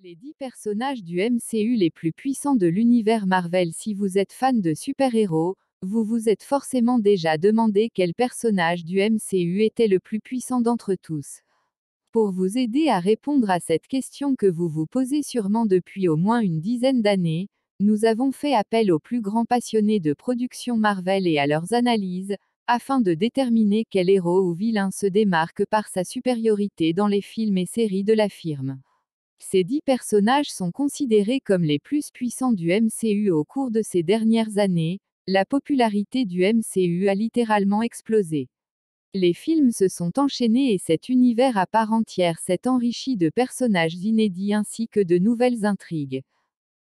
Les 10 personnages du MCU les plus puissants de l'univers Marvel. Si vous êtes fan de super-héros, vous vous êtes forcément déjà demandé quel personnage du MCU était le plus puissant d'entre tous. Pour vous aider à répondre à cette question que vous vous posez sûrement depuis au moins une dizaine d'années, nous avons fait appel aux plus grands passionnés de production Marvel et à leurs analyses, afin de déterminer quel héros ou vilain se démarque par sa supériorité dans les films et séries de la firme. Ces 10 personnages sont considérés comme les plus puissants du MCU au cours de ces dernières années. La popularité du MCU a littéralement explosé. Les films se sont enchaînés et cet univers à part entière s'est enrichi de personnages inédits ainsi que de nouvelles intrigues.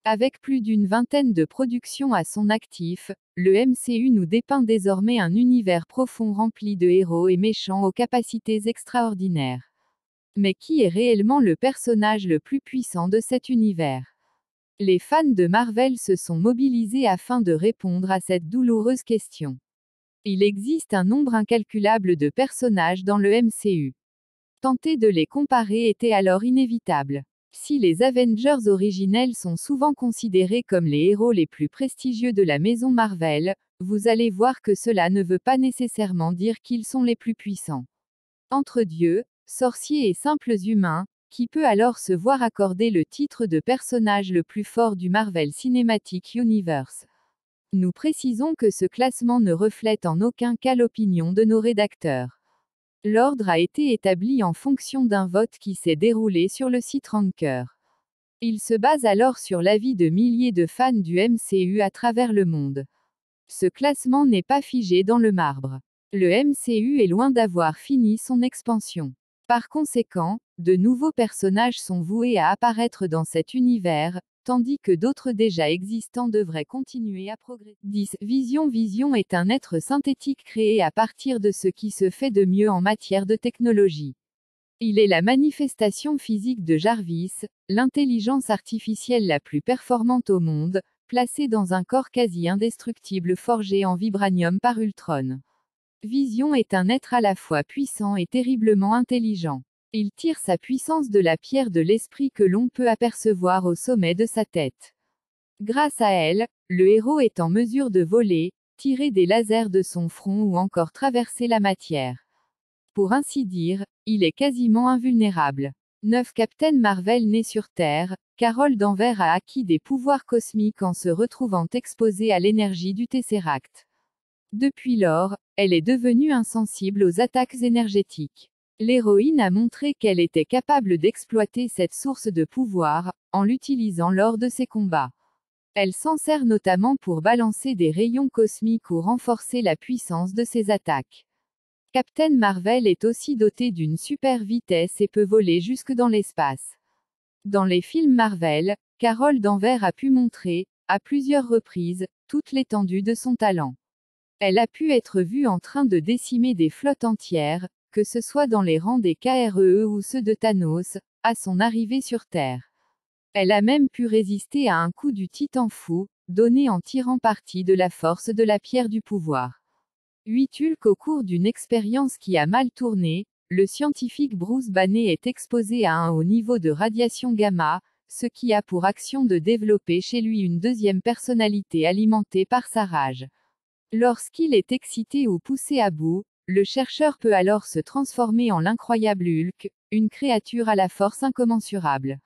Avec plus d'une vingtaine de productions à son actif, le MCU nous dépeint désormais un univers profond rempli de héros et méchants aux capacités extraordinaires. Mais qui est réellement le personnage le plus puissant de cet univers? Les fans de Marvel se sont mobilisés afin de répondre à cette douloureuse question. Il existe un nombre incalculable de personnages dans le MCU. Tenter de les comparer était alors inévitable. Si les Avengers originels sont souvent considérés comme les héros les plus prestigieux de la maison Marvel, vous allez voir que cela ne veut pas nécessairement dire qu'ils sont les plus puissants. Entre dieux, sorciers et simples humains, qui peut alors se voir accorder le titre de personnage le plus fort du Marvel Cinematic Universe? Nous précisons que ce classement ne reflète en aucun cas l'opinion de nos rédacteurs. L'ordre a été établi en fonction d'un vote qui s'est déroulé sur le site Ranker. Il se base alors sur l'avis de milliers de fans du MCU à travers le monde. Ce classement n'est pas figé dans le marbre. Le MCU est loin d'avoir fini son expansion. Par conséquent, de nouveaux personnages sont voués à apparaître dans cet univers, tandis que d'autres déjà existants devraient continuer à progresser. 10. Vision est un être synthétique créé à partir de ce qui se fait de mieux en matière de technologie. Il est la manifestation physique de Jarvis, l'intelligence artificielle la plus performante au monde, placée dans un corps quasi indestructible forgé en vibranium par Ultron. Vision est un être à la fois puissant et terriblement intelligent. Il tire sa puissance de la pierre de l'esprit que l'on peut apercevoir au sommet de sa tête. Grâce à elle, le héros est en mesure de voler, tirer des lasers de son front ou encore traverser la matière. Pour ainsi dire, il est quasiment invulnérable. 9. Captain Marvel née sur Terre, Carol Danvers a acquis des pouvoirs cosmiques en se retrouvant exposée à l'énergie du Tesseract. Depuis lors, elle est devenue insensible aux attaques énergétiques. L'héroïne a montré qu'elle était capable d'exploiter cette source de pouvoir, en l'utilisant lors de ses combats. Elle s'en sert notamment pour balancer des rayons cosmiques ou renforcer la puissance de ses attaques. Captain Marvel est aussi dotée d'une super vitesse et peut voler jusque dans l'espace. Dans les films Marvel, Carol Danvers a pu montrer, à plusieurs reprises, toute l'étendue de son talent. Elle a pu être vue en train de décimer des flottes entières, que ce soit dans les rangs des KREE ou ceux de Thanos, à son arrivée sur Terre. Elle a même pu résister à un coup du Titan fou, donné en tirant parti de la force de la pierre du pouvoir. 8. Hulk. Au cours d'une expérience qui a mal tourné, le scientifique Bruce Banner est exposé à un haut niveau de radiation gamma, ce qui a pour action de développer chez lui une deuxième personnalité alimentée par sa rage. Lorsqu'il est excité ou poussé à bout, le chercheur peut alors se transformer en l'incroyable Hulk, une créature à la force incommensurable.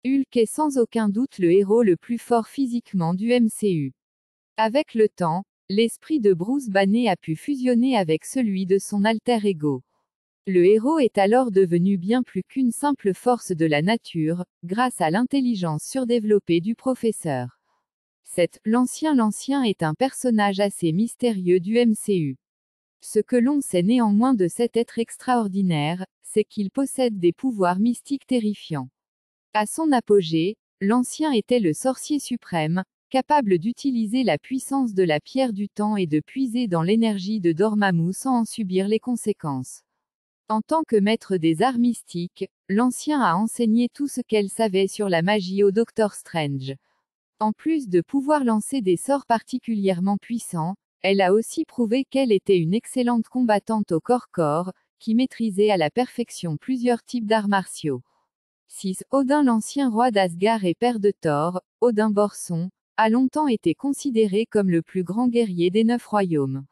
Hulk est sans aucun doute le héros le plus fort physiquement du MCU. Avec le temps, l'esprit de Bruce Banner a pu fusionner avec celui de son alter ego. Le héros est alors devenu bien plus qu'une simple force de la nature, grâce à l'intelligence surdéveloppée du professeur. 7. L'Ancien est un personnage assez mystérieux du MCU. Ce que l'on sait néanmoins de cet être extraordinaire, c'est qu'il possède des pouvoirs mystiques terrifiants. À son apogée, l'Ancien était le sorcier suprême, capable d'utiliser la puissance de la pierre du temps et de puiser dans l'énergie de Dormammu sans en subir les conséquences. En tant que maître des arts mystiques, l'Ancien a enseigné tout ce qu'elle savait sur la magie au Docteur Strange. En plus de pouvoir lancer des sorts particulièrement puissants, elle a aussi prouvé qu'elle était une excellente combattante au corps-corps, qui maîtrisait à la perfection plusieurs types d'arts martiaux. 6. Odin, l'ancien roi d'Asgard et père de Thor, Odin Borson, a longtemps été considéré comme le plus grand guerrier des 9 royaumes.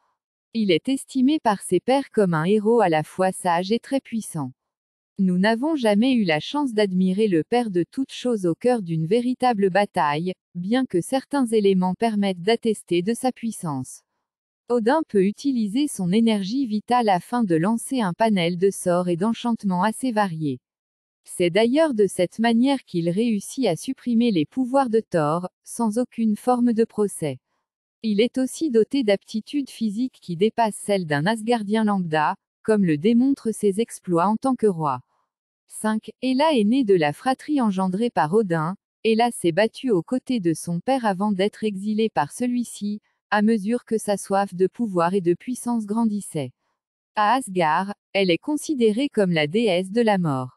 Il est estimé par ses pairs comme un héros à la fois sage et très puissant. Nous n'avons jamais eu la chance d'admirer le père de toutes choses au cœur d'une véritable bataille, bien que certains éléments permettent d'attester de sa puissance. Odin peut utiliser son énergie vitale afin de lancer un panel de sorts et d'enchantements assez variés. C'est d'ailleurs de cette manière qu'il réussit à supprimer les pouvoirs de Thor, sans aucune forme de procès. Il est aussi doté d'aptitudes physiques qui dépassent celles d'un Asgardien lambda, comme le démontrent ses exploits en tant que roi. 5. Héla est née de la fratrie engendrée par Odin. Héla s'est battue aux côtés de son père avant d'être exilée par celui-ci, à mesure que sa soif de pouvoir et de puissance grandissait. À Asgard, elle est considérée comme la déesse de la mort.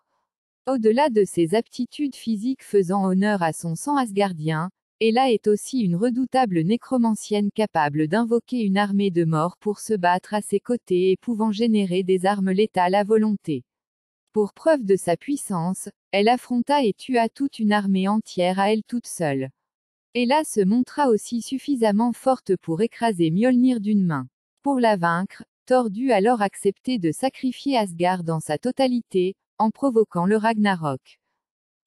Au-delà de ses aptitudes physiques faisant honneur à son sang asgardien, Héla est aussi une redoutable nécromancienne capable d'invoquer une armée de morts pour se battre à ses côtés et pouvant générer des armes létales à volonté. Pour preuve de sa puissance, elle affronta et tua toute une armée entière à elle toute seule. Héla se montra aussi suffisamment forte pour écraser Mjolnir d'une main. Pour la vaincre, Thor dut alors accepter de sacrifier Asgard dans sa totalité, en provoquant le Ragnarok.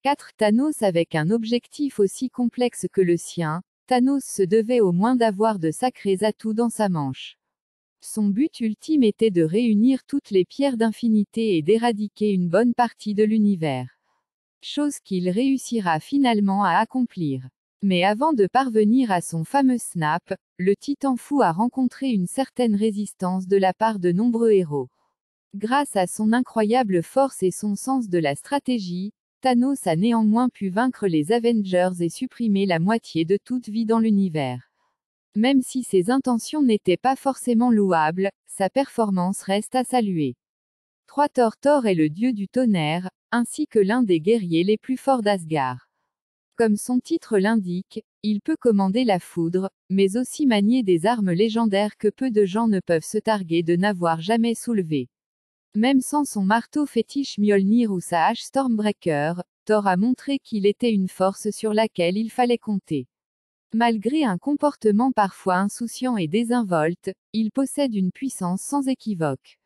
4. Thanos. Avec un objectif aussi complexe que le sien, Thanos se devait au moins d'avoir de sacrés atouts dans sa manche. Son but ultime était de réunir toutes les pierres d'infinité et d'éradiquer une bonne partie de l'univers. Chose qu'il réussira finalement à accomplir. Mais avant de parvenir à son fameux snap, le Titan fou a rencontré une certaine résistance de la part de nombreux héros. Grâce à son incroyable force et son sens de la stratégie, Thanos a néanmoins pu vaincre les Avengers et supprimer la moitié de toute vie dans l'univers. Même si ses intentions n'étaient pas forcément louables, sa performance reste à saluer. 3. Thor est le dieu du tonnerre, ainsi que l'un des guerriers les plus forts d'Asgard. Comme son titre l'indique, il peut commander la foudre, mais aussi manier des armes légendaires que peu de gens ne peuvent se targuer de n'avoir jamais soulevées. Même sans son marteau fétiche Mjolnir ou sa hache Stormbreaker, Thor a montré qu'il était une force sur laquelle il fallait compter. Malgré un comportement parfois insouciant et désinvolte, il possède une puissance sans équivoque.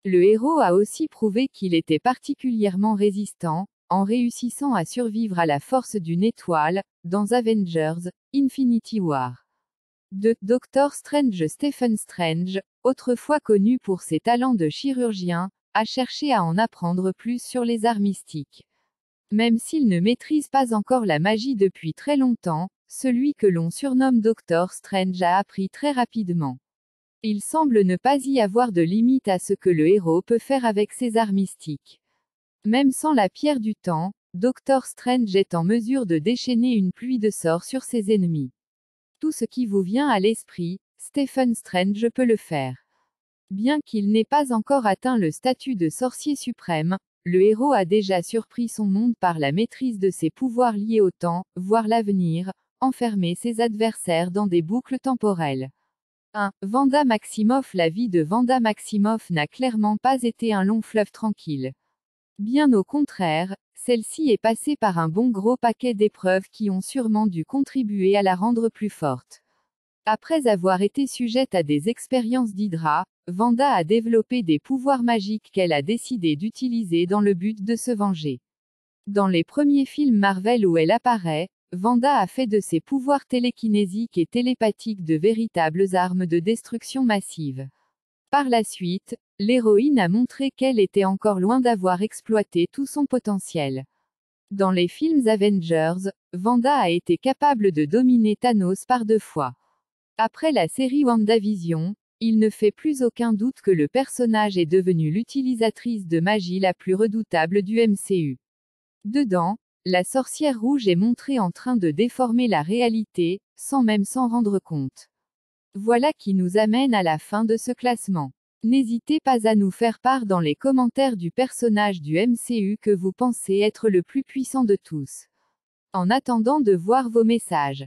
Le héros a aussi prouvé qu'il était particulièrement résistant, en réussissant à survivre à la force d'une étoile, dans Avengers, Infinity War. 2. Doctor Strange. Stephen Strange, autrefois connu pour ses talents de chirurgien, a cherché à en apprendre plus sur les arts mystiques. Même s'il ne maîtrise pas encore la magie depuis très longtemps, celui que l'on surnomme Doctor Strange a appris très rapidement. Il semble ne pas y avoir de limite à ce que le héros peut faire avec ses arts mystiques. Même sans la pierre du temps, Doctor Strange est en mesure de déchaîner une pluie de sorts sur ses ennemis. Tout ce qui vous vient à l'esprit, Stephen Strange peut le faire. Bien qu'il n'ait pas encore atteint le statut de sorcier suprême, le héros a déjà surpris son monde par la maîtrise de ses pouvoirs liés au temps, voir l'avenir, enfermer ses adversaires dans des boucles temporelles. 1. Wanda Maximoff. La vie de Wanda Maximoff n'a clairement pas été un long fleuve tranquille. Bien au contraire, celle-ci est passée par un bon gros paquet d'épreuves qui ont sûrement dû contribuer à la rendre plus forte. Après avoir été sujette à des expériences d'Hydra, Wanda a développé des pouvoirs magiques qu'elle a décidé d'utiliser dans le but de se venger. Dans les premiers films Marvel où elle apparaît, Wanda a fait de ses pouvoirs télékinésiques et télépathiques de véritables armes de destruction massive. Par la suite, l'héroïne a montré qu'elle était encore loin d'avoir exploité tout son potentiel. Dans les films Avengers, Wanda a été capable de dominer Thanos par 2 fois. Après la série WandaVision, il ne fait plus aucun doute que le personnage est devenu l'utilisatrice de magie la plus redoutable du MCU. Dedans, la sorcière rouge est montrée en train de déformer la réalité, sans même s'en rendre compte. Voilà qui nous amène à la fin de ce classement. N'hésitez pas à nous faire part dans les commentaires du personnage du MCU que vous pensez être le plus puissant de tous. En attendant de voir vos messages.